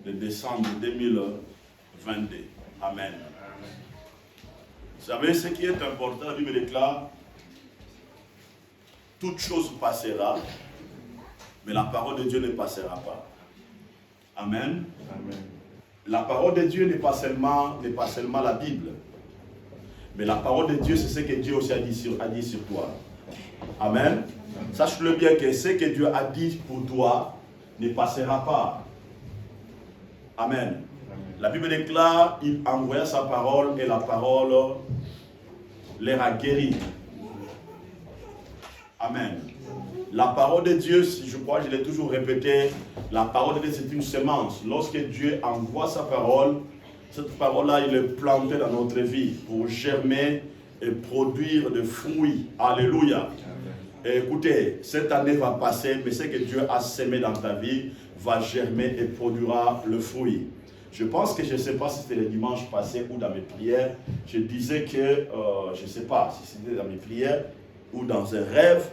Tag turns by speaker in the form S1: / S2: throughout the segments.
S1: de décembre 2022. Amen. Vous savez, ce qui est important, la Bible déclare, toute chose passera, mais la parole de Dieu ne passera pas. Amen.
S2: Amen.
S1: La parole de Dieu n'est pas seulement la Bible. Mais la parole de Dieu, c'est ce que Dieu aussi a dit sur toi. Amen. Sache-le bien que ce que Dieu a dit pour toi ne passera pas. Amen. La Bible déclare, il envoya sa parole et la parole les a guéris. Amen. La parole de Dieu, je crois, je l'ai toujours répété, la parole de Dieu c'est une semence. Lorsque Dieu envoie sa parole, cette parole-là, il est plantée dans notre vie pour germer et produire des fruits. Alléluia. Et écoutez, cette année va passer, mais ce que Dieu a semé dans ta vie va germer et produira le fruit. Je pense que je ne sais pas si c'était le dimanche passé ou dans mes prières, je disais que, je ne sais pas si c'était dans mes prières ou dans un rêve,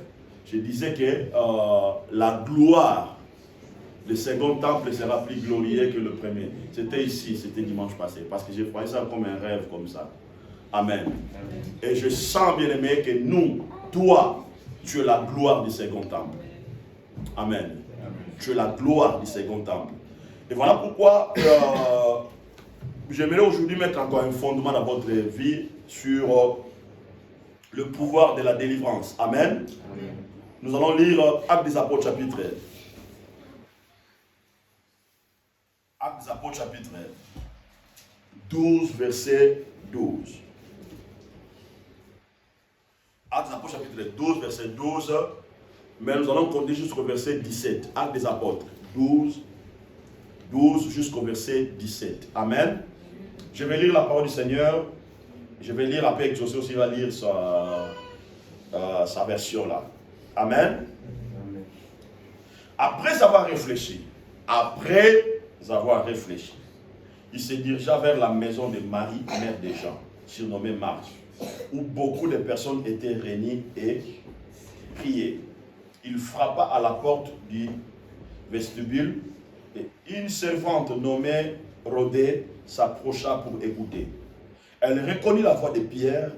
S1: je disais que la gloire du second temple sera plus glorieux que le premier. C'était ici, c'était dimanche passé, parce que j'ai pris ça comme un rêve comme ça. Amen. Et je sens, bien aimé, que nous, toi, tu es la gloire du second temple. Amen. Tu es la gloire du second temple. Et voilà pourquoi j'aimerais aujourd'hui mettre encore un fondement dans votre vie sur le pouvoir de la délivrance. Amen. Amen. Nous allons lire Actes des Apôtres chapitre 1. Actes des Apôtres chapitre 12, verset 12. Actes des Apôtres chapitre 12, verset 12. Mais nous allons continuer jusqu'au verset 17. Actes des Apôtres 12 jusqu'au verset 17. Amen. Je vais lire la parole du Seigneur. Je vais lire après que José aussi va lire sa version là. Amen. Après avoir réfléchi, il se dirigea vers la maison de Marie, mère de Jean, surnommée Marc, où beaucoup de personnes étaient réunies et priaient. Il frappa à la porte du vestibule et une servante nommée Rhodée s'approcha pour écouter. Elle reconnut la voix de Pierre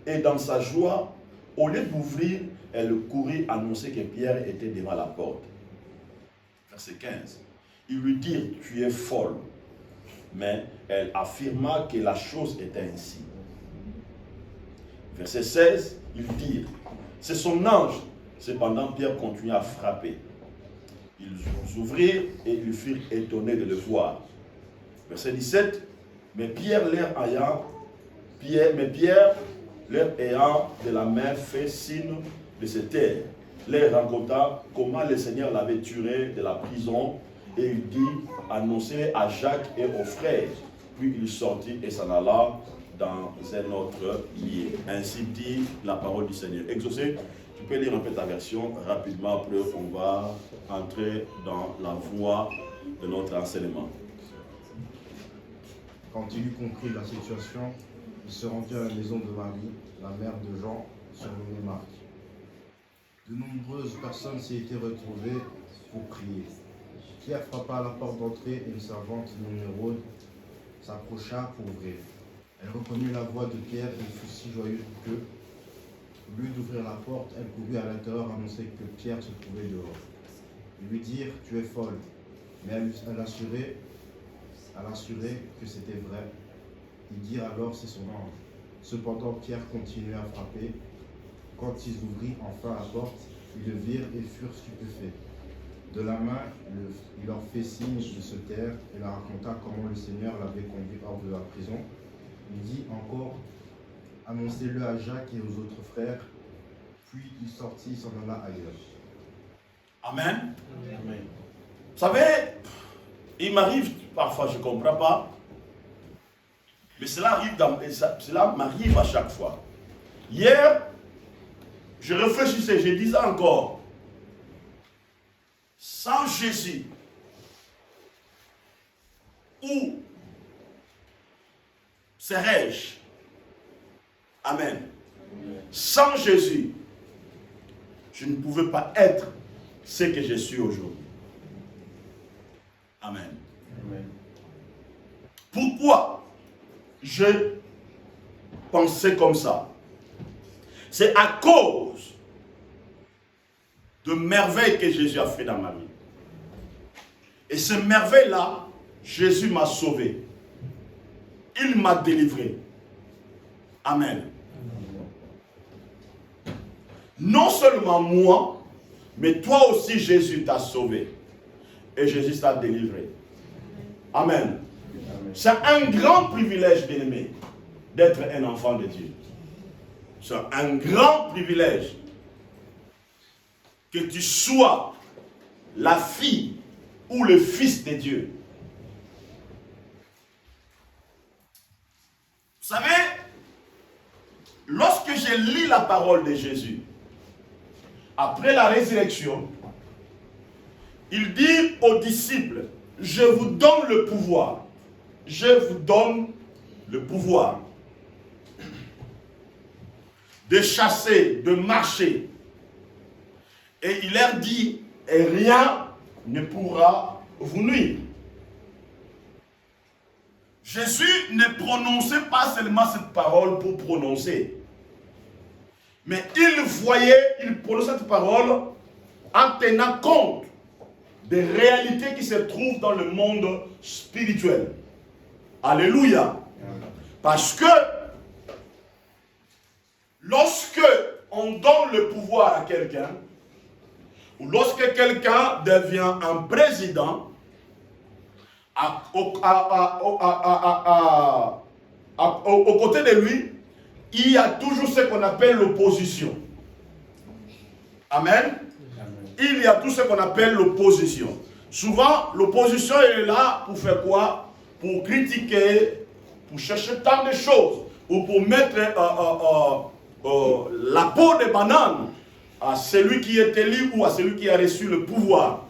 S1: et dans sa joie, au lieu d'ouvrir, elle courut annoncer que Pierre était devant la porte. Verset 15. Ils lui dirent, tu es folle. Mais elle affirma que la chose était ainsi. Verset 16. Ils dirent, c'est son ange. Cependant, Pierre continua à frapper. Ils ouvrirent et ils furent étonnés de le voir. Verset 17. Mais Pierre, leur ayant de la main fait signe de se taire, leur raconta comment le Seigneur l'avait tiré de la prison et il dit, annoncez à Jacques et aux frères. Puis il sortit et s'en alla dans un autre lieu. Ainsi dit la parole du Seigneur. Exaucé, tu peux lire un peu ta version rapidement, après on va entrer dans la voie de notre enseignement.
S2: Quand il eut compris la situation, il se rendit à la maison de Marie, la mère de Jean, surnommé Marc. De nombreuses personnes s'y étaient retrouvées pour prier. Pierre frappa à la porte d'entrée et une servante nommée Rhode s'approcha pour ouvrir. Elle reconnut la voix de Pierre et fut si joyeuse que, au lieu d'ouvrir la porte, elle courut à l'intérieur annoncer que Pierre se trouvait dehors. Ils lui dirent, tu es folle. Mais elle assurait que c'était vrai. Ils dirent alors, c'est son ange. Cependant, Pierre continuait à frapper. Quand ils ouvrirent enfin la porte, ils le virent et furent stupéfaits. De la main, il leur fit signe de se taire et leur raconta comment le Seigneur l'avait conduit hors de la prison. Il dit encore, annoncez-le à Jacques et aux autres frères. Puis il sortit et s'en alla ailleurs.
S1: Amen. Amen. Vous savez, il m'arrive, parfois je ne comprends pas, mais cela m'arrive à chaque fois. Hier, je réfléchissais, je disais encore, sans Jésus, où serais-je? Amen. Sans Jésus, je ne pouvais pas être ce que je suis aujourd'hui. Amen. Amen. Pourquoi j'ai pensé comme ça? C'est à cause de merveilles que Jésus a fait dans ma vie. Et ces merveilles-là, Jésus m'a sauvé. Il m'a délivré. Amen. Non seulement moi, mais toi aussi Jésus t'a sauvé. Et Jésus t'a délivré. Amen. C'est un grand privilège, bien-aimé, d'être un enfant de Dieu. C'est un grand privilège que tu sois la fille ou le fils de Dieu. Vous savez, lorsque j'ai lu la parole de Jésus, après la résurrection, il dit aux disciples, je vous donne le pouvoir. Je vous donne le pouvoir de chasser, de marcher. Et il leur dit, et rien ne pourra vous nuire. Jésus ne prononçait pas seulement cette parole pour prononcer. Mais il prononçait cette parole en tenant compte des réalités qui se trouvent dans le monde spirituel. Alléluia. Parce que lorsque on donne le pouvoir à quelqu'un, ou lorsque quelqu'un devient un président, au côté de lui, il y a toujours ce qu'on appelle l'opposition. Amen. Il y a tout ce qu'on appelle l'opposition. Souvent, l'opposition est là pour faire quoi? Pour critiquer, pour chercher tant de choses, ou pour mettre la peau de banane à celui qui est élu ou à celui qui a reçu le pouvoir.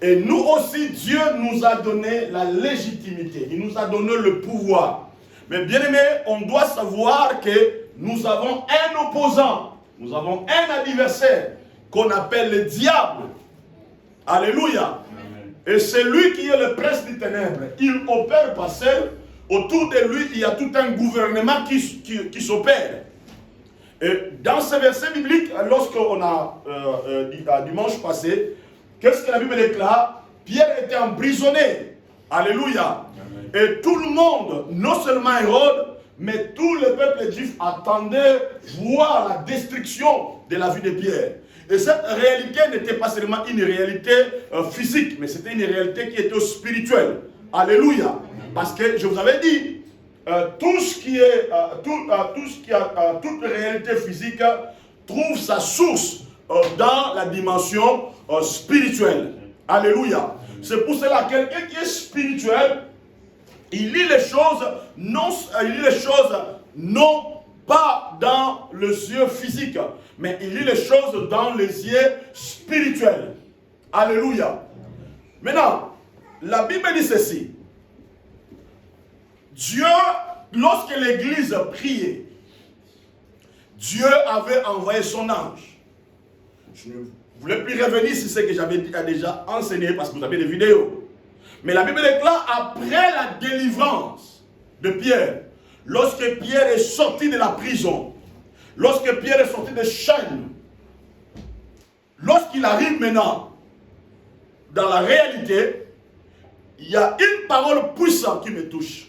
S1: Et nous aussi, Dieu nous a donné la légitimité. Il nous a donné le pouvoir. Mais bien aimé, on doit savoir que nous avons un opposant. Nous avons un adversaire qu'on appelle le diable. Alléluia. Amen. Et c'est lui qui est le prince des ténèbres. Il opère pas seul. Autour de lui, il y a tout un gouvernement qui s'opère. Et dans ce verset biblique, lorsqu'on a dimanche passé, qu'est-ce que la Bible déclare? Pierre était emprisonné. Alléluia. Amen. Et tout le monde, non seulement Hérode, mais tout le peuple juif attendait voir la destruction de la vie de Pierre. Et cette réalité n'était pas seulement une réalité physique, mais c'était une réalité qui était spirituelle. Alléluia. Parce que je vous avais dit, toute réalité physique trouve sa source dans la dimension spirituelle. Alléluia. C'est pour cela que quelqu'un qui est spirituel, il lit les choses non pas dans les yeux physiques, mais il lit les choses dans les yeux spirituels. Alléluia. Maintenant, la Bible dit ceci. Dieu, lorsque l'Église priait, Dieu avait envoyé son ange. Je ne voulais plus revenir sur ce que j'avais déjà enseigné parce que vous avez des vidéos. Mais la Bible déclare, après la délivrance de Pierre, lorsque Pierre est sorti de la prison, lorsque Pierre est sorti des chaînes, lorsqu'il arrive maintenant dans la réalité, il y a une parole puissante qui me touche.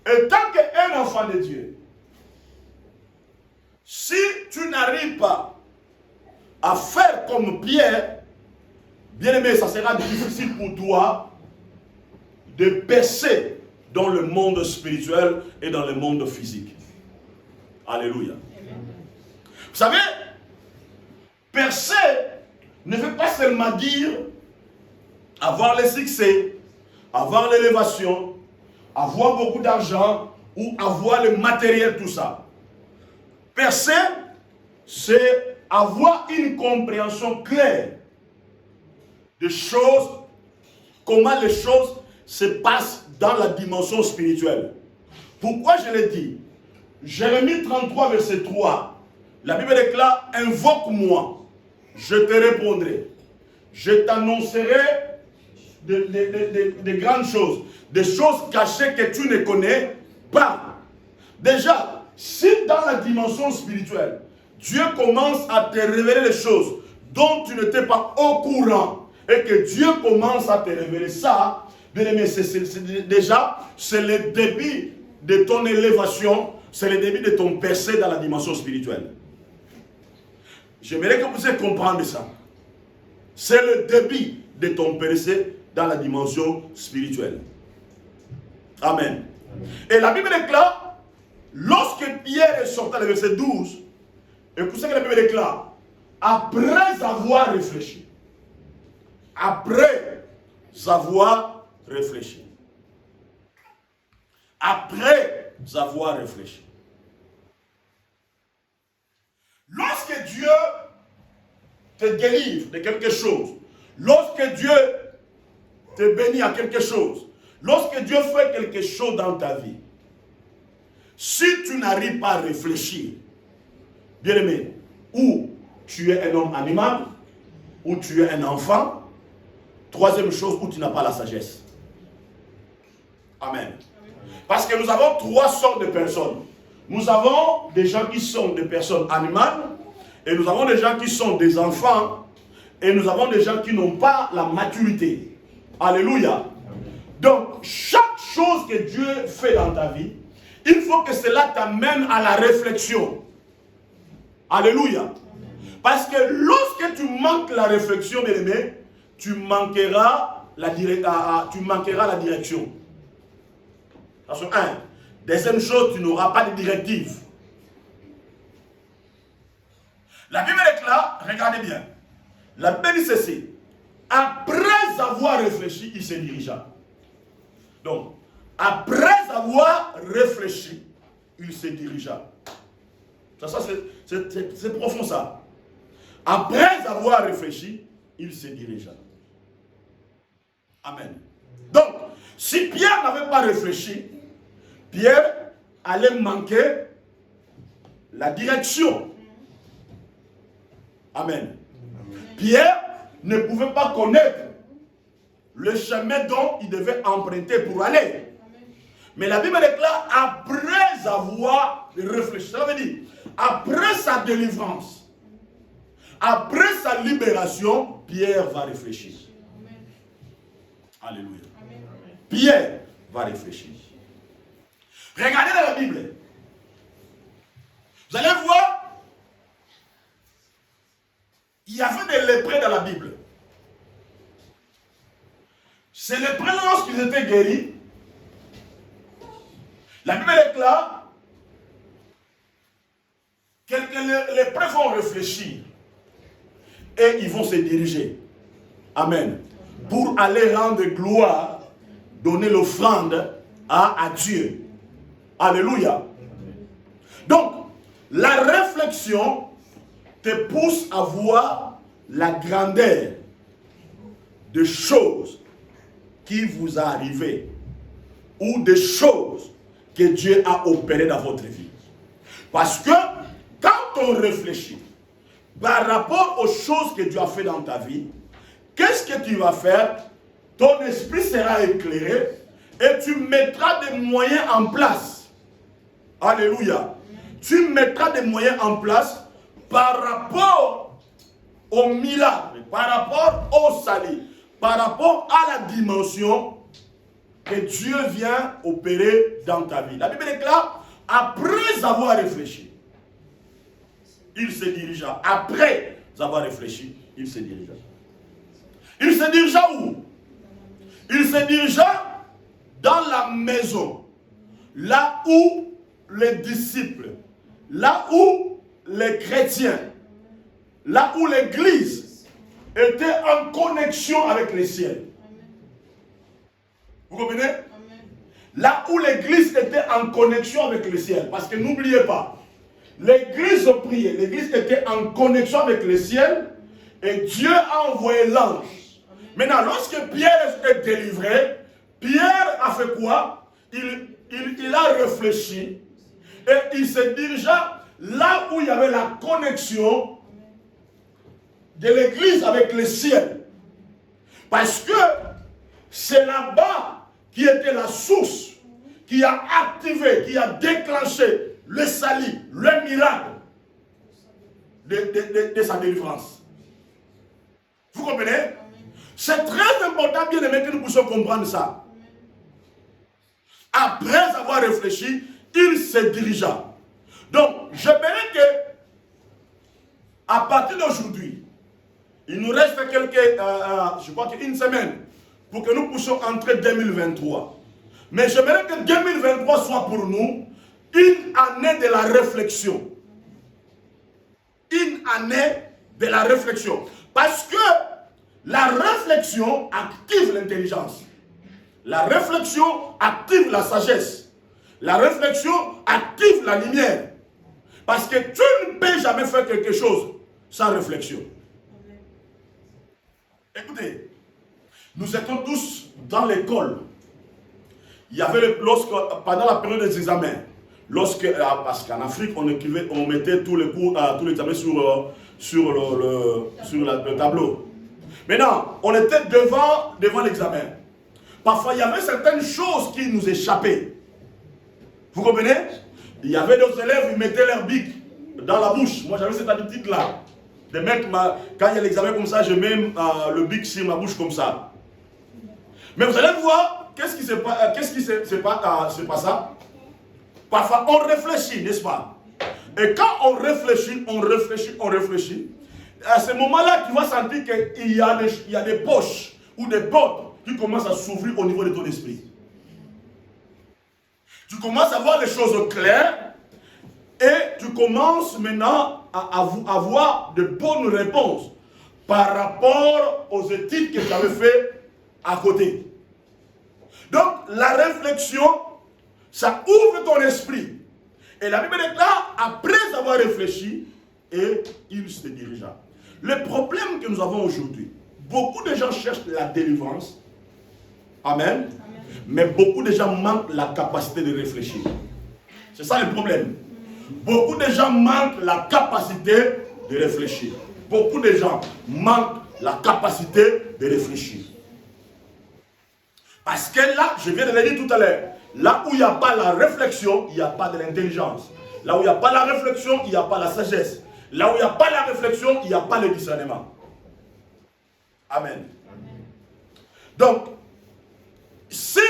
S1: Et tant qu'un enfant de Dieu, si tu n'arrives pas à faire comme Pierre, bien aimé, ça sera difficile pour toi de percer dans le monde spirituel et dans le monde physique. Alléluia. Vous savez, percer ne veut pas seulement dire avoir le succès, avoir l'élévation, avoir beaucoup d'argent ou avoir le matériel, tout ça. Percer, c'est avoir une compréhension claire des choses, comment les choses se passent dans la dimension spirituelle. Pourquoi je l'ai dit? Jérémie 33, verset 3. La Bible déclare, invoque-moi, je te répondrai. Je t'annoncerai de grandes choses, des choses cachées que tu ne connais pas. Déjà, si dans la dimension spirituelle, Dieu commence à te révéler les choses dont tu n'étais pas au courant, et que Dieu commence à te révéler ça, bien aimé, déjà, c'est le début de ton élévation, c'est le début de ton percée dans la dimension spirituelle. J'aimerais que vous puissiez comprendre ça. C'est le début de ton percée dans la dimension spirituelle. Amen. Et la Bible déclare, lorsque Pierre est sorti dans le verset 12, écoutez ce que la Bible déclare, après avoir réfléchi. Après avoir réfléchi. Après avoir réfléchi. Lorsque Dieu te délivre de quelque chose, lorsque Dieu te bénit à quelque chose, lorsque Dieu fait quelque chose dans ta vie, si tu n'arrives pas à réfléchir, bien aimé, ou tu es un homme animal, ou tu es un enfant, troisième chose, où tu n'as pas la sagesse. Amen. Parce que nous avons trois sortes de personnes. Nous avons des gens qui sont des personnes animales, et nous avons des gens qui sont des enfants, et nous avons des gens qui n'ont pas la maturité. Alléluia. Donc, chaque chose que Dieu fait dans ta vie, il faut que cela t'amène à la réflexion. Alléluia. Parce que lorsque tu manques la réflexion, bien aimé, tu manqueras la direction. Attention, un. Deuxième chose, tu n'auras pas de directive. La Bible déclare, regardez bien, la Bible dit ceci, après avoir réfléchi, il se dirigea. Donc, après avoir réfléchi, il se dirigea. Ça c'est profond ça. Après avoir réfléchi, il se dirigea. Amen. Donc, si Pierre n'avait pas réfléchi, Pierre allait manquer la direction. Amen. Pierre ne pouvait pas connaître le chemin dont il devait emprunter pour aller. Mais la Bible déclare, après avoir réfléchi, ça veut dire, après sa délivrance, après sa libération, Pierre va réfléchir. Alléluia. Pierre va réfléchir. Regardez dans la Bible. Vous allez voir, il y avait des lépreux dans la Bible. Ces lépreux, lorsqu'ils étaient guéris, la Bible déclare que les lépreux vont réfléchir et ils vont se diriger. Amen. Pour aller rendre gloire, donner l'offrande à Dieu. Alléluia. Donc, la réflexion te pousse à voir la grandeur des choses qui vous are arrivées ou des choses que Dieu a opérées dans votre vie. Parce que quand on réfléchit par rapport aux choses que Dieu a fait dans ta vie, qu'est-ce que tu vas faire? Ton esprit sera éclairé et tu mettras des moyens en place. Alléluia. Tu mettras des moyens en place par rapport au miracle, par rapport au salut, par rapport à la dimension que Dieu vient opérer dans ta vie. La Bible déclare, après avoir réfléchi, il se dirigea. Après avoir réfléchi, il se dirigea. Il se dirigea où? Il se dirigea dans la maison, là où les disciples, là où les chrétiens, là où l'église était en connexion avec les ciels. Vous comprenez? Là où l'église était en connexion avec le ciel. Parce que n'oubliez pas, l'église priait, l'église était en connexion avec le ciel et Dieu a envoyé l'ange. Maintenant, lorsque Pierre est délivré, Pierre a fait quoi? Il a réfléchi et il se dirigea là où il y avait la connexion de l'église avec le ciel. Parce que c'est là-bas qui était la source, qui a activé, qui a déclenché le salut, le miracle de sa délivrance. Vous comprenez? C'est très important, bien aimé, que nous puissions comprendre ça. Après avoir réfléchi, il se dirigea. Donc, je verrai que à partir d'aujourd'hui, il nous reste je crois qu'une semaine pour que nous puissions entrer 2023. Mais j'aimerais que 2023 soit pour nous une année de la réflexion. Une année de la réflexion. Parce que la réflexion active l'intelligence. La réflexion active la sagesse. La réflexion active la lumière. Parce que tu ne peux jamais faire quelque chose sans réflexion. Écoutez, nous étions tous dans l'école. Il y avait, pendant la période des examens, parce qu'en Afrique, on mettait tous les cours, tous les examens sur le tableau. Maintenant, on était devant l'examen. Parfois, il y avait certaines choses qui nous échappaient. Vous comprenez? Il y avait d'autres élèves, ils mettaient leur bic dans la bouche. Moi, j'avais cette habitude-là. De mettre quand il y a l'examen comme ça, je mets le bic sur ma bouche comme ça. Mais vous allez voir, qu'est-ce qui se passe ça? Parfois, on réfléchit, n'est-ce pas? Et quand on réfléchit, à ce moment-là, tu vas sentir qu'il y a des poches ou des portes qui commencent à s'ouvrir au niveau de ton esprit. Tu commences à voir les choses claires et tu commences maintenant à avoir de bonnes réponses par rapport aux études que tu avais faites à côté. Donc, la réflexion, ça ouvre ton esprit. Et la Bible déclare, après avoir réfléchi, et il se dirigea. Le problème que nous avons aujourd'hui, beaucoup de gens cherchent la délivrance. Amen. Mais beaucoup de gens manquent la capacité de réfléchir. C'est ça le problème. Beaucoup de gens manquent la capacité de réfléchir. Beaucoup de gens manquent la capacité de réfléchir. Parce que là, je viens de le dire tout à l'heure, là où il n'y a pas la réflexion, il n'y a pas de l'intelligence. Là où il n'y a pas la réflexion, il n'y a pas la sagesse. Là où il n'y a pas la réflexion, il n'y a pas le discernement. Amen. Donc, si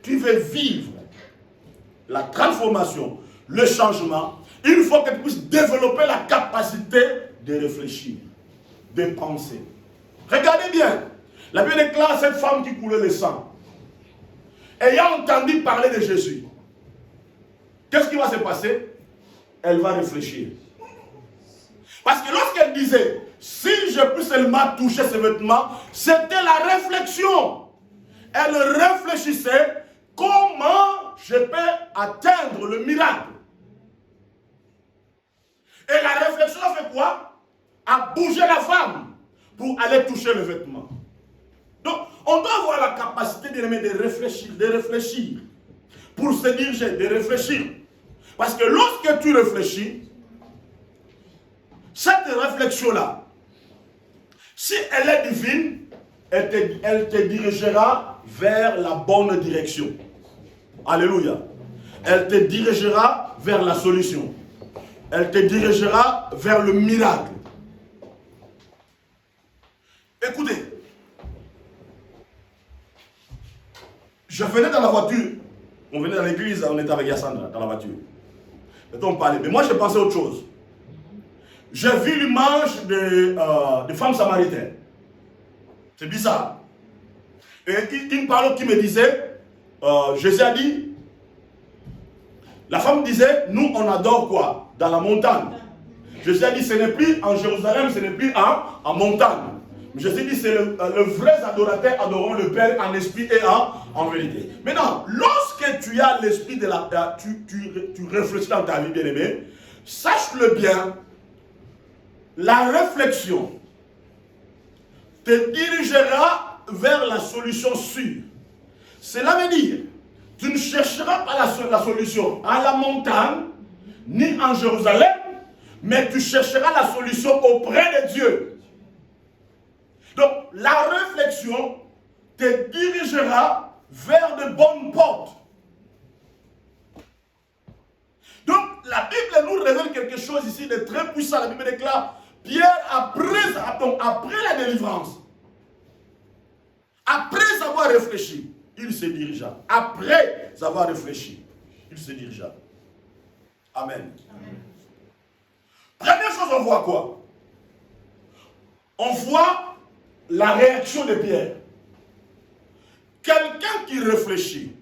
S1: tu veux vivre la transformation, le changement, il faut que tu puisses développer la capacité de réfléchir, de penser. Regardez bien, la Bible déclare cette femme qui coulait le sang. Ayant entendu parler de Jésus, qu'est-ce qui va se passer? Elle va réfléchir. Parce que lorsqu'elle disait, si je peux seulement toucher ses vêtements, c'était la réflexion. Elle réfléchissait, comment je peux atteindre le miracle? Et la réflexion a fait quoi? A bougé la femme pour aller toucher le vêtement. Donc, on doit avoir la capacité de réfléchir, pour se diriger, de réfléchir. Parce que lorsque tu réfléchis, cette réflexion-là, si elle est divine, elle te dirigera vers la bonne direction. Alléluia. Elle te dirigera vers la solution. Elle te dirigera vers le miracle. Écoutez, je venais dans la voiture, on venait dans l'église, on était avec Yassandra dans la voiture. Et on parlait, mais moi je pensais à autre chose. J'ai vu l'image de femmes samaritaines. C'est bizarre. Et une parole qui me disait, Jésus a dit, la femme disait, nous on adore quoi? Dans la montagne. Jésus a dit, ce n'est plus en Jérusalem, ce n'est plus en montagne. Jésus dit, c'est le vrai adorateur adorant le Père en esprit et en vérité. Maintenant, lorsque tu as l'esprit de la... Tu réfléchis dans ta vie, bien-aimé, sache-le bien, la réflexion te dirigera vers la solution sûre. Cela veut dire, tu ne chercheras pas la solution à la montagne, ni en Jérusalem, mais tu chercheras la solution auprès de Dieu. Donc, la réflexion te dirigera vers de bonnes portes. Donc, la Bible nous révèle quelque chose ici de très puissant. La Bible déclare, Pierre, après la délivrance, après avoir réfléchi, il se dirigea. Après avoir réfléchi, il se dirigea. Amen. Amen. Première chose, on voit quoi? On voit la réaction de Pierre. Quelqu'un qui réfléchit,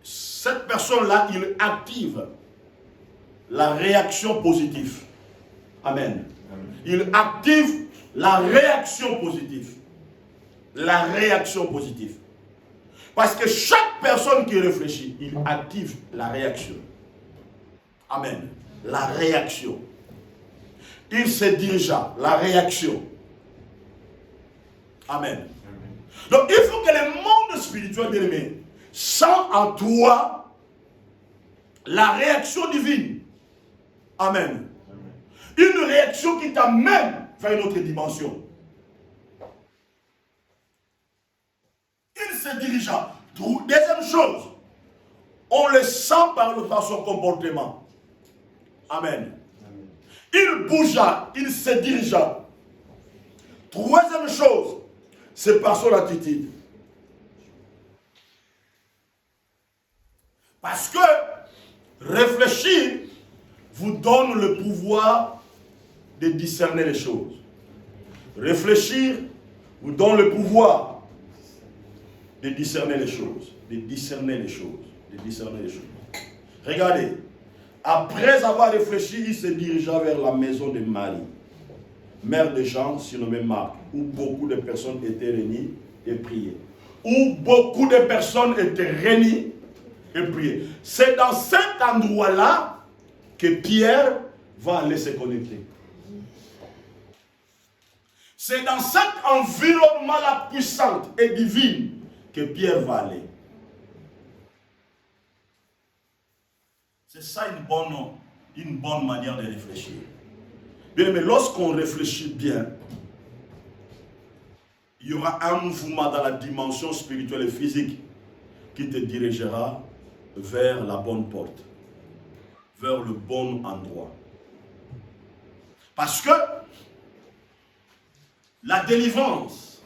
S1: cette personne-là, il active la réaction positive. Amen. Il active la réaction positive. La réaction positive. Parce que chaque personne qui réfléchit, il active la réaction. Amen. La réaction. Il se dirigea, la réaction. Amen. Donc il faut que le monde spirituel, bien aimé, sent en toi la réaction divine. Amen. Une réaction qui t'amène vers une autre dimension. Il se dirigea. Deuxième chose, on le sent par son comportement. Amen. Il bougea, il se dirigea. Troisième chose, c'est par son attitude. Parce que réfléchir vous donne le pouvoir de discerner les choses. Réfléchir vous donne le pouvoir de discerner les choses. De discerner les choses. De discerner les choses. Regardez. Après avoir réfléchi, il se dirigea vers la maison de Marie, mère de Jean, surnommé Marc, où beaucoup de personnes étaient réunies et priaient. Où beaucoup de personnes étaient réunies et priaient. C'est dans cet endroit-là que Pierre va aller se connecter. C'est dans cet environnement-là puissant et divin que Pierre va aller. C'est ça une bonne manière de réfléchir. Bien, mais lorsqu'on réfléchit bien, il y aura un mouvement dans la dimension spirituelle et physique qui te dirigera vers la bonne porte, vers le bon endroit. Parce que la délivrance,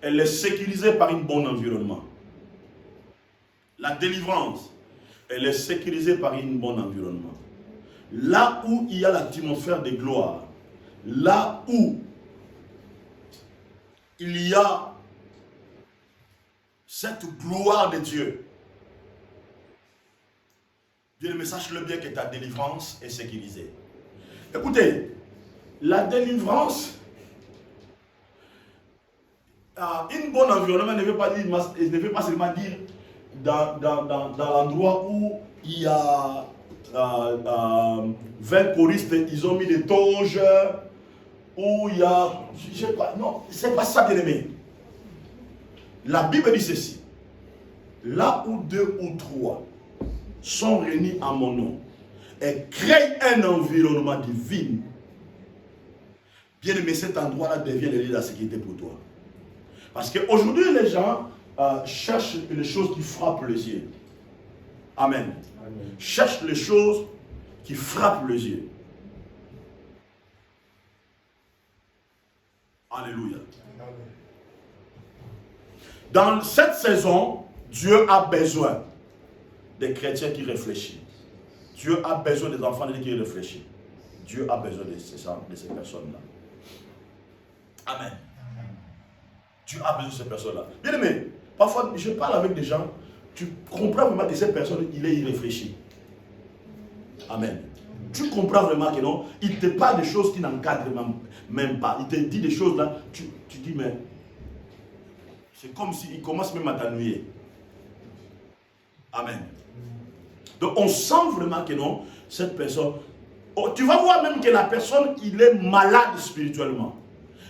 S1: elle est sécurisée par un bon environnement. La délivrance, elle est sécurisée par un bon environnement. Là où il y a l'atmosphère de gloire, là où il y a cette gloire de Dieu, Dieu, mais sache-le bien que ta délivrance est sécurisée. Écoutez, la délivrance, un bon environnement ne veut pas seulement dire dans l'endroit où il y a 20 choristes, ils ont mis des toges, où il y a, je sais pas, non, c'est pas ça, bien aimé. La Bible dit ceci, là où 2 ou 3 sont réunis en mon nom et créent un environnement divin, bien aimé, cet endroit-là devient le lieu de la sécurité pour toi. Parce qu'aujourd'hui, les gens cherchent les choses qui frappent les yeux. Amen. Amen. Cherchent les choses qui frappent les yeux. Alléluia. Amen. Dans cette saison, Dieu a besoin des chrétiens qui réfléchissent. Dieu a besoin des enfants de Dieu qui réfléchissent. Dieu a besoin de ces personnes-là. Amen. Dieu a besoin de ces personnes-là. Bien aimé, parfois je parle avec des gens, tu comprends vraiment que cette personne, il est irréfléchi. Amen. Tu comprends vraiment que non, il te parle des choses qui n'encadrent même pas. Il te dit des choses là, tu dis mais c'est comme s'il commence même à t'ennuyer. Amen. Donc on sent vraiment que non, cette personne, tu vas voir même que la personne, il est malade spirituellement.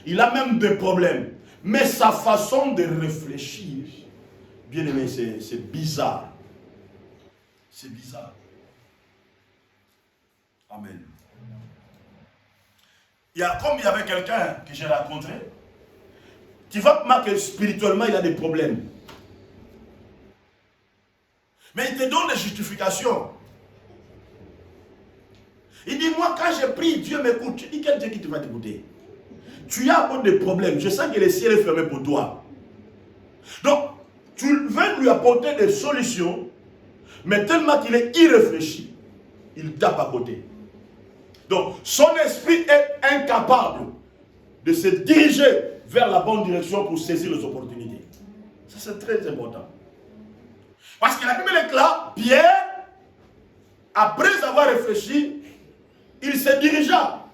S1: Il a même des problèmes. Mais sa façon de réfléchir, bien aimé, c'est bizarre. C'est bizarre. Amen. Comme il y avait quelqu'un que j'ai rencontré, tu vas remarquer que spirituellement, il a des problèmes. Mais il te donne des justifications. Il dit, moi, quand j'ai pris, Dieu m'écoute. Tu dis, quel Dieu qui te va t'écouter? Tu as beaucoup de problèmes. Je sens que le ciel est fermé pour toi. Donc, tu veux lui apporter des solutions, mais tellement qu'il est irréfléchi, il tape à côté. Donc, son esprit est incapable de se diriger vers la bonne direction pour saisir les opportunités. Ça, c'est très important. Parce que la Bible est là, Pierre, après avoir réfléchi, il se dirigea.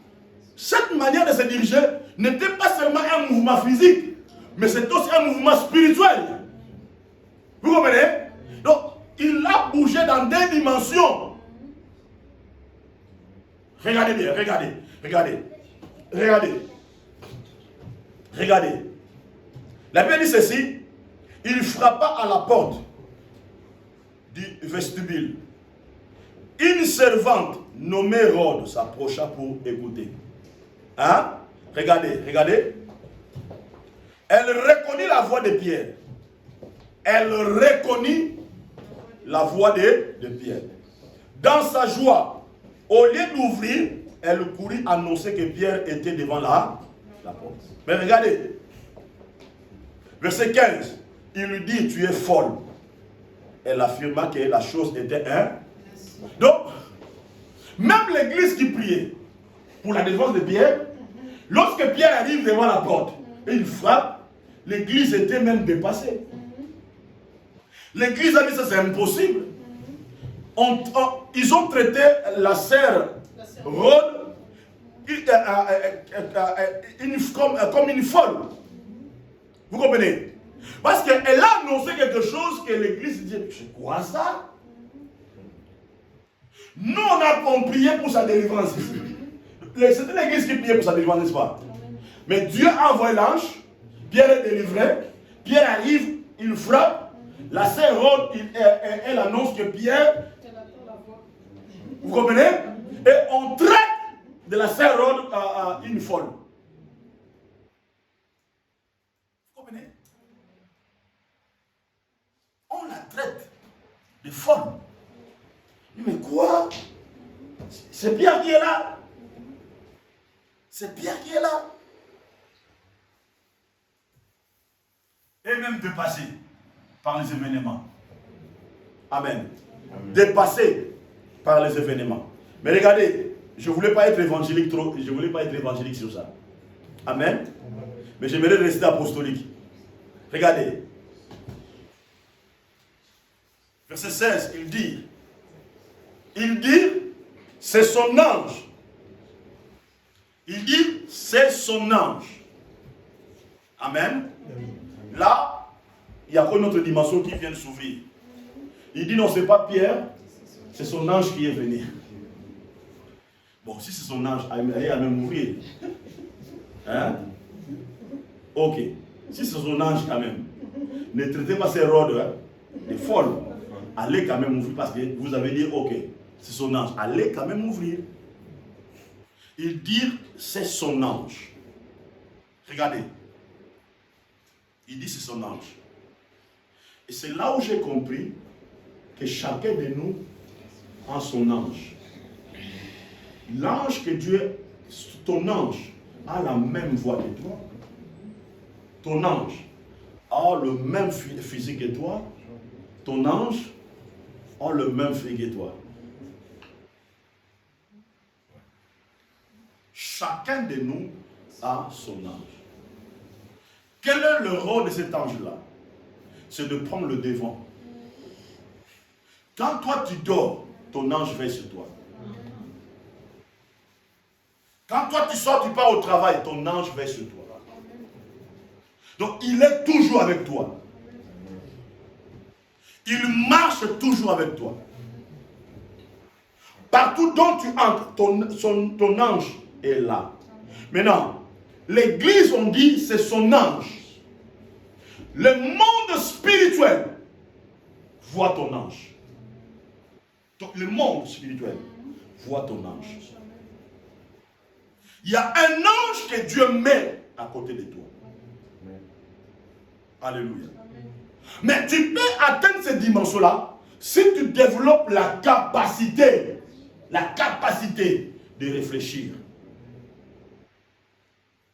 S1: Cette manière de se diriger n'était pas seulement un mouvement physique, mais c'est aussi un mouvement spirituel. Vous comprenez? Donc, il a bougé dans des dimensions. Regardez bien, regardez, regardez, regardez, regardez. La Bible dit ceci, il frappa à la porte du vestibule. Une servante nommée Rhode s'approcha pour écouter. Hein? Regardez, regardez. Elle reconnut la voix de Pierre. Elle reconnut la voix de Pierre. Dans sa joie, au lieu d'ouvrir, elle courut annoncer que Pierre était devant la porte. Mais regardez. Verset 15. Il lui dit, tu es folle. Elle affirma que la chose était un. Donc, même l'église qui priait pour la défense de Pierre, lorsque Pierre arrive devant la porte et il frappe, l'église était même dépassée. L'église a dit ça, c'est impossible. Ils ont traité la sœur Rhode comme une folle. Vous comprenez? Parce qu'elle a annoncé quelque chose que l'église dit, c'est quoi ça? Nous, on prié pour sa délivrance ici. C'était l'église qui priait pour sa délivrance, n'est-ce pas? Mais Dieu a envoyé l'ange, Pierre est délivré, Pierre arrive, il frappe, la sœur Rhode, elle annonce que Pierre, vous comprenez? Et on traite de la sœur Rhode à une folle. Vous comprenez? On la traite de folle. Mais quoi? C'est Pierre qui est là. C'est Pierre qui est là. Et même dépassé par les événements. Amen. Amen. Dépassé par les événements. Mais regardez, je ne voulais pas être évangélique trop, je voulais pas être évangélique sur ça. Amen. Amen. Mais j'aimerais rester apostolique. Regardez. Verset 16, il dit, c'est son ange. Il dit, c'est son ange. Amen. Là, il y a une autre dimension qui vient de s'ouvrir. Il dit, non, ce n'est pas Pierre, c'est son ange qui est venu. Bon, si c'est son ange, elle va même mourir. Hein? Ok. Si c'est son ange quand même, ne traitez pas ces Rhodes, hein, des folles. Allez quand même ouvrir parce que vous avez dit, ok, c'est son ange. Allez quand même ouvrir. Il dit, c'est son ange. Regardez. Il dit, c'est son ange. Et c'est là où j'ai compris que chacun de nous a son ange. L'ange que Dieu, ton ange, a la même voix que toi. Ton ange a le même physique que toi. Ton ange a le même physique que toi. Chacun de nous a son ange. Quel est le rôle de cet ange-là? C'est de prendre le devant. Quand toi tu dors, ton ange veille sur toi. Quand toi tu sors, tu pars au travail, ton ange veille sur toi. Donc il est toujours avec toi. Il marche toujours avec toi. Partout dont tu entres, ton ange est là. Maintenant, l'église, on dit, c'est son ange. Le monde spirituel voit ton ange. Donc, le monde spirituel voit ton ange. Il y a un ange que Dieu met à côté de toi. Alléluia. Mais tu peux atteindre cette dimension-là si tu développes la capacité de réfléchir.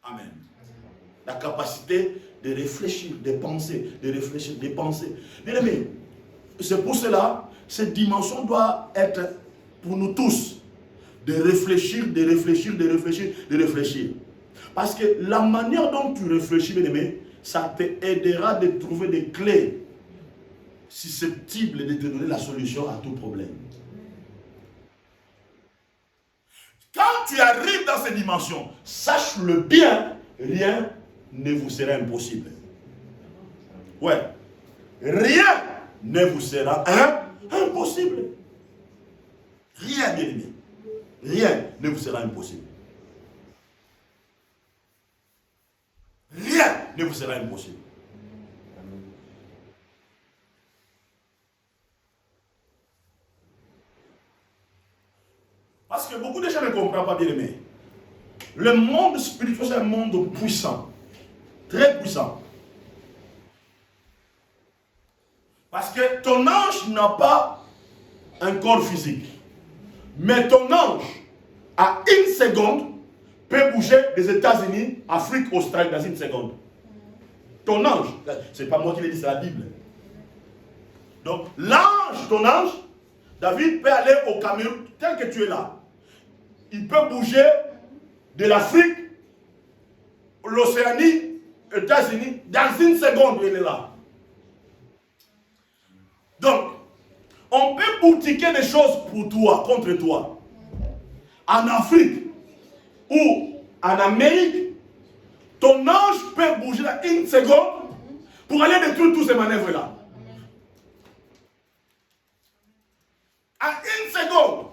S1: Amen. La capacité de réfléchir, de penser, de réfléchir, de penser. Bien aimé, c'est pour cela, cette dimension doit être pour nous tous, de réfléchir, de réfléchir, de réfléchir, de réfléchir. Parce que la manière dont tu réfléchis, bien aimé, ça t'aidera de trouver des clés susceptibles de te donner la solution à tout problème. Quand tu arrives dans ces dimensions, sache-le bien, rien ne vous sera impossible. Ouais. Rien ne vous sera impossible. Rien, bien aimé. Rien ne vous sera impossible. Rien ne vous sera impossible. Parce que beaucoup de gens ne comprennent pas, bien aimé. Le monde spirituel, c'est un monde puissant. Très puissant. Parce que ton ange n'a pas un corps physique. Mais ton ange, à une seconde, peut bouger des États-Unis, Afrique, Australie, dans une seconde. Ton ange, c'est pas moi qui l'ai dit, c'est la Bible. Donc, l'ange, ton ange, David peut aller au Cameroun, tel que tu es là. Il peut bouger de l'Afrique, l'Océanie, aux États-Unis, dans une seconde, il est là. Donc, on peut boutiquer des choses pour toi, contre toi. En Afrique ou en Amérique, ton ange peut bouger dans une seconde pour aller détruire toutes ces manœuvres-là. En une seconde,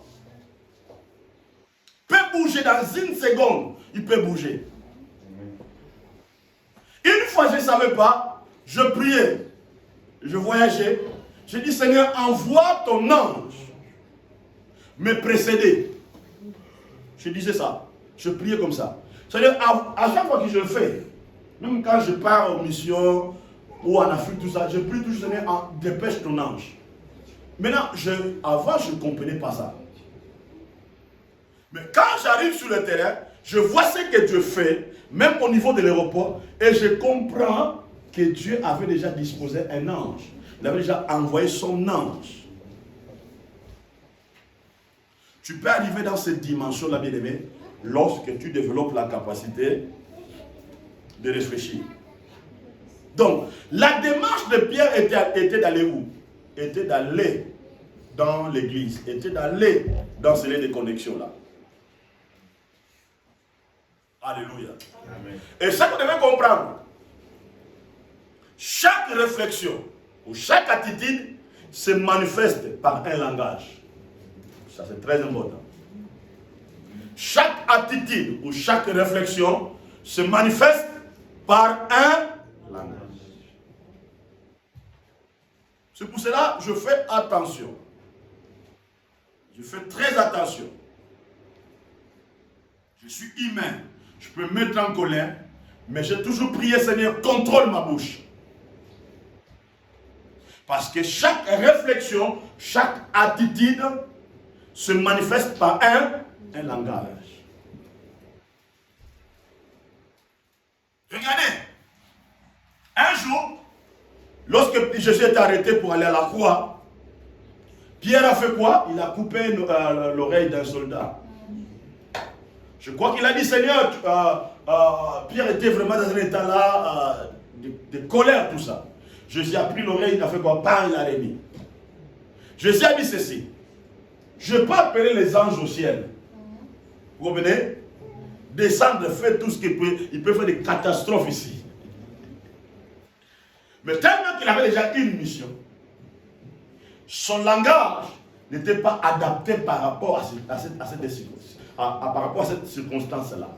S1: peut bouger dans une seconde, il peut bouger. Une fois, je ne savais pas, je priais, je voyageais, je dis Seigneur, envoie ton ange me précéder. Je disais ça, je priais comme ça. C'est-à-dire, à chaque fois que je le fais, même quand je pars en mission ou en Afrique, tout ça, je prie toujours Seigneur, dépêche ton ange. Maintenant, avant, je ne comprenais pas ça. Mais quand j'arrive sur le terrain, je vois ce que Dieu fait, même au niveau de l'aéroport, et je comprends que Dieu avait déjà disposé un ange. Il avait déjà envoyé son ange. Tu peux arriver dans cette dimension-là, bien-aimé, lorsque tu développes la capacité de réfléchir. Donc, la démarche de Pierre était d'aller où? Était d'aller dans l'église, était d'aller dans ces lieux de connexion-là. Alléluia. Amen. Et ça qu'on devait comprendre, chaque réflexion ou chaque attitude se manifeste par un langage. Ça c'est très important. Chaque attitude ou chaque réflexion se manifeste par un langage. C'est pour cela que je fais attention. Je fais très attention. Je suis humain. Je peux me mettre en colère, mais j'ai toujours prié, Seigneur, contrôle ma bouche. Parce que chaque réflexion, chaque attitude se manifeste par un langage. Regardez, un jour, lorsque Jésus est arrêté pour aller à la croix, Pierre a fait quoi? Il a coupé l'oreille d'un soldat. Je crois qu'il a dit, Seigneur, Pierre était vraiment dans un état là de colère, tout ça. Jésus a pris l'oreille, il a fait quoi? Il a remis. Jésus a dit ceci. Je peux appeler les anges au ciel. Vous comprenez? Descendre, faire tout ce qu'il peut. Il peut faire des catastrophes ici. Mais tellement qu'il avait déjà une mission, son langage n'était pas adapté par rapport à cette circonstance-là.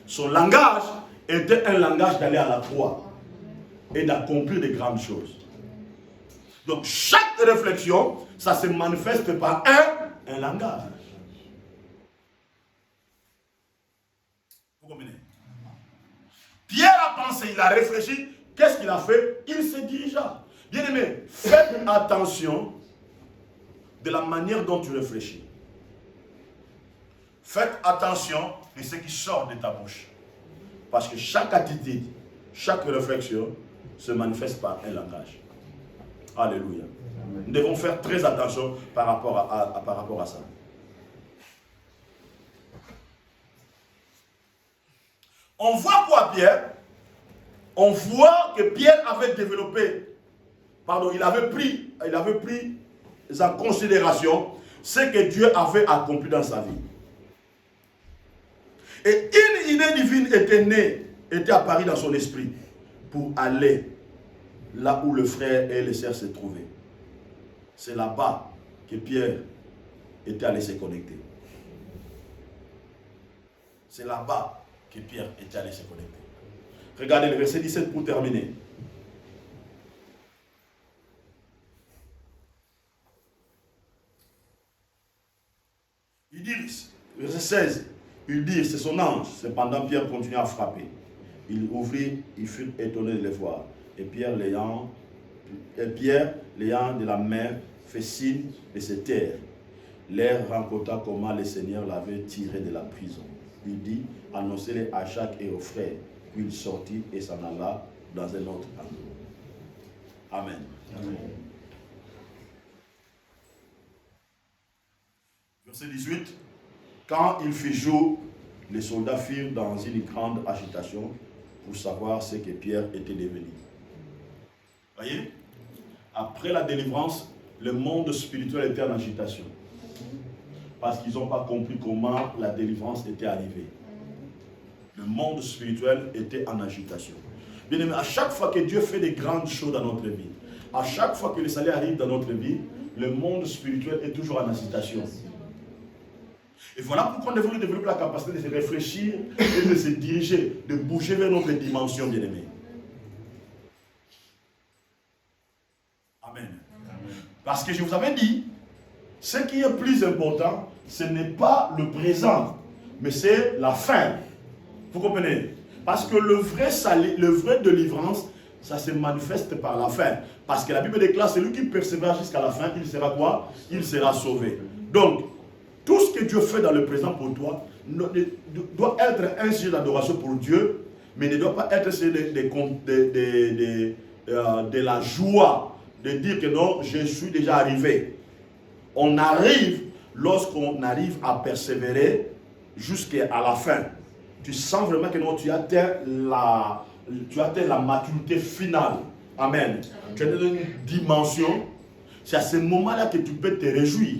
S1: Son langage était un langage d'aller à la croix et d'accomplir de grandes choses. Donc chaque réflexion, ça se manifeste par un langage. Vous comprenez? Pierre a pensé, il a réfléchi, qu'est-ce qu'il a fait? Il se dirigea. Bien-aimé, faites attention de la manière dont tu réfléchis. Faites attention de ce qui sort de ta bouche. Parce que chaque attitude, chaque réflexion se manifeste par un langage. Alléluia. Nous devons faire très attention par rapport à ça. On voit quoi, Pierre? On voit que Pierre avait développé, il avait pris en considération ce que Dieu avait accompli dans sa vie. Et une idée divine était apparue dans son esprit pour aller là où le frère et les sœurs se trouvaient. C'est là-bas que Pierre était allé se connecter. C'est là-bas que Pierre était allé se connecter. Regardez le verset 17 pour terminer. Il dit, verset 16, il dit, c'est son ange. Cependant, Pierre continua à frapper. Il ouvrit, il fut étonné de les voir. Et Pierre, l'ayant de la main, fait signe de se taire. L'air raconta comment le Seigneur l'avait tiré de la prison. Il dit, annoncez-les à Jacques et aux frères. Puis il sortit et s'en alla dans un autre endroit. Amen. Amen. Verset 18. Quand il fit jour, les soldats firent dans une grande agitation pour savoir ce que Pierre était devenu. Voyez? Après la délivrance, le monde spirituel était en agitation. Parce qu'ils n'ont pas compris comment la délivrance était arrivée. Le monde spirituel était en agitation. Bien aimé, à chaque fois que Dieu fait des grandes choses dans notre vie, à chaque fois que le salut arrive dans notre vie, le monde spirituel est toujours en agitation. Et voilà pourquoi nous devons développer la capacité de se réfléchir et de se diriger, de bouger vers notre dimension, bien aimé. Amen. Amen. Parce que je vous avais dit, ce qui est plus important, ce n'est pas le présent, mais c'est la fin. Vous comprenez? Parce que le vrai salut, le vrai délivrance, ça se manifeste par la fin. Parce que la Bible déclare, celui qui persévère jusqu'à la fin, il sera quoi? Il sera sauvé. Donc, tout ce que Dieu fait dans le présent pour toi doit être un sujet d'adoration pour Dieu, mais ne doit pas être de la joie, de dire que non, je suis déjà arrivé. On arrive lorsqu'on arrive à persévérer jusqu'à la fin. Tu sens vraiment que non, tu atteins la maturité finale. Amen. Tu as une dimension. C'est à ce moment-là que tu peux te réjouir.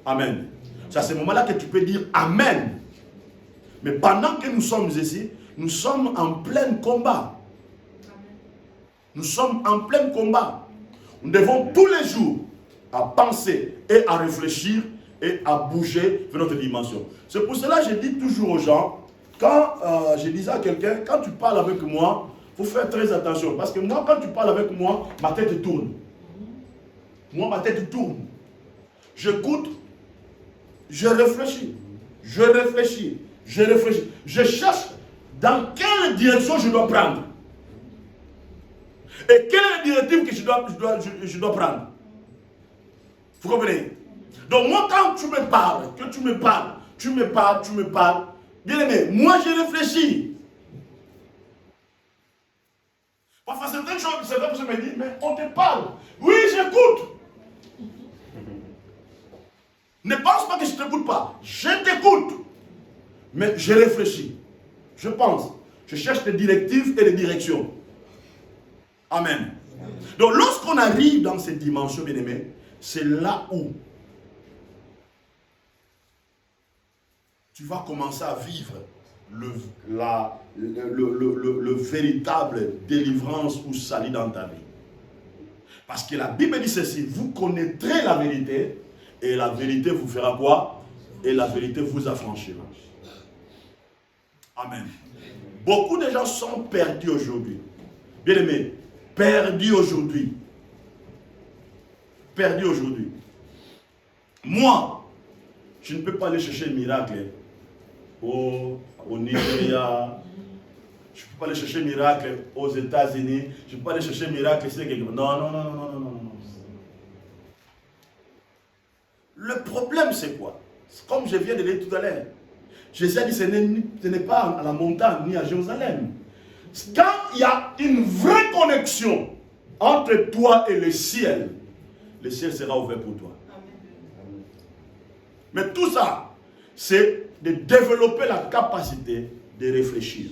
S1: Amen. C'est à ce moment-là que tu peux dire Amen. Mais pendant que nous sommes ici, nous sommes en plein combat. Nous sommes en plein combat. Nous devons tous les jours à penser et à réfléchir et à bouger vers notre dimension. C'est pour cela que je dis toujours aux gens, quand je disais à quelqu'un, quand tu parles avec moi, il faut faire très attention. Parce que moi, quand tu parles avec moi, ma tête tourne. Moi, ma tête tourne. J'écoute, je réfléchis. Je réfléchis. Je réfléchis. Je cherche dans quelle direction je dois prendre. Et quelle est la directive que je dois prendre. Vous comprenez? Donc moi, quand tu me parles, tu me parles, bien aimé, moi je réfléchis. Parfois certaines personnes me disent, mais on te parle. Oui, j'écoute. Ne pense pas que je ne t'écoute pas. Je t'écoute. Mais je réfléchis. Je pense. Je cherche des directives et des directions. Amen. Donc lorsqu'on arrive dans cette dimension, bien aimé, c'est là où tu vas commencer à vivre le véritable délivrance ou salut dans ta vie. Parce que la Bible dit ceci, vous connaîtrez la vérité et la vérité vous fera quoi? Et la vérité vous affranchira. Amen. Beaucoup de gens sont perdus aujourd'hui. Bien aimé, perdus aujourd'hui. Perdus aujourd'hui. Moi, je ne peux pas aller chercher le miracle au Nigeria. je ne peux pas aller chercher miracle aux États-Unis, je ne peux pas aller chercher miracle ici. Non. Le problème, c'est quoi? Comme je viens de le dire tout à l'heure, Jésus a dit, ce n'est pas à la montagne ni à Jérusalem. Quand il y a une vraie connexion entre toi et le ciel sera ouvert pour toi. Amen. Mais tout ça, c'est de développer la capacité de réfléchir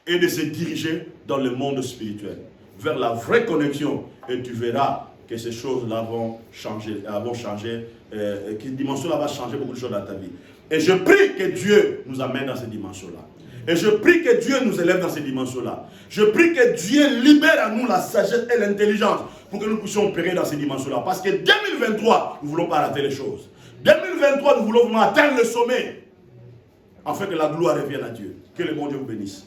S1: et de se diriger dans le monde spirituel, vers la vraie connexion. Et tu verras que ces choses-là vont changer, que cette dimension-là va changer beaucoup de choses dans ta vie. Et je prie que Dieu nous amène dans cette dimension-là. Et je prie que Dieu nous élève dans ces dimensions-là. Je prie que Dieu libère à nous la sagesse et l'intelligence pour que nous puissions opérer dans ces dimensions-là. Parce que 2023, nous ne voulons pas rater les choses. 2023, nous voulons vraiment atteindre le sommet afin que la gloire revienne à Dieu. Que le bon Dieu vous bénisse.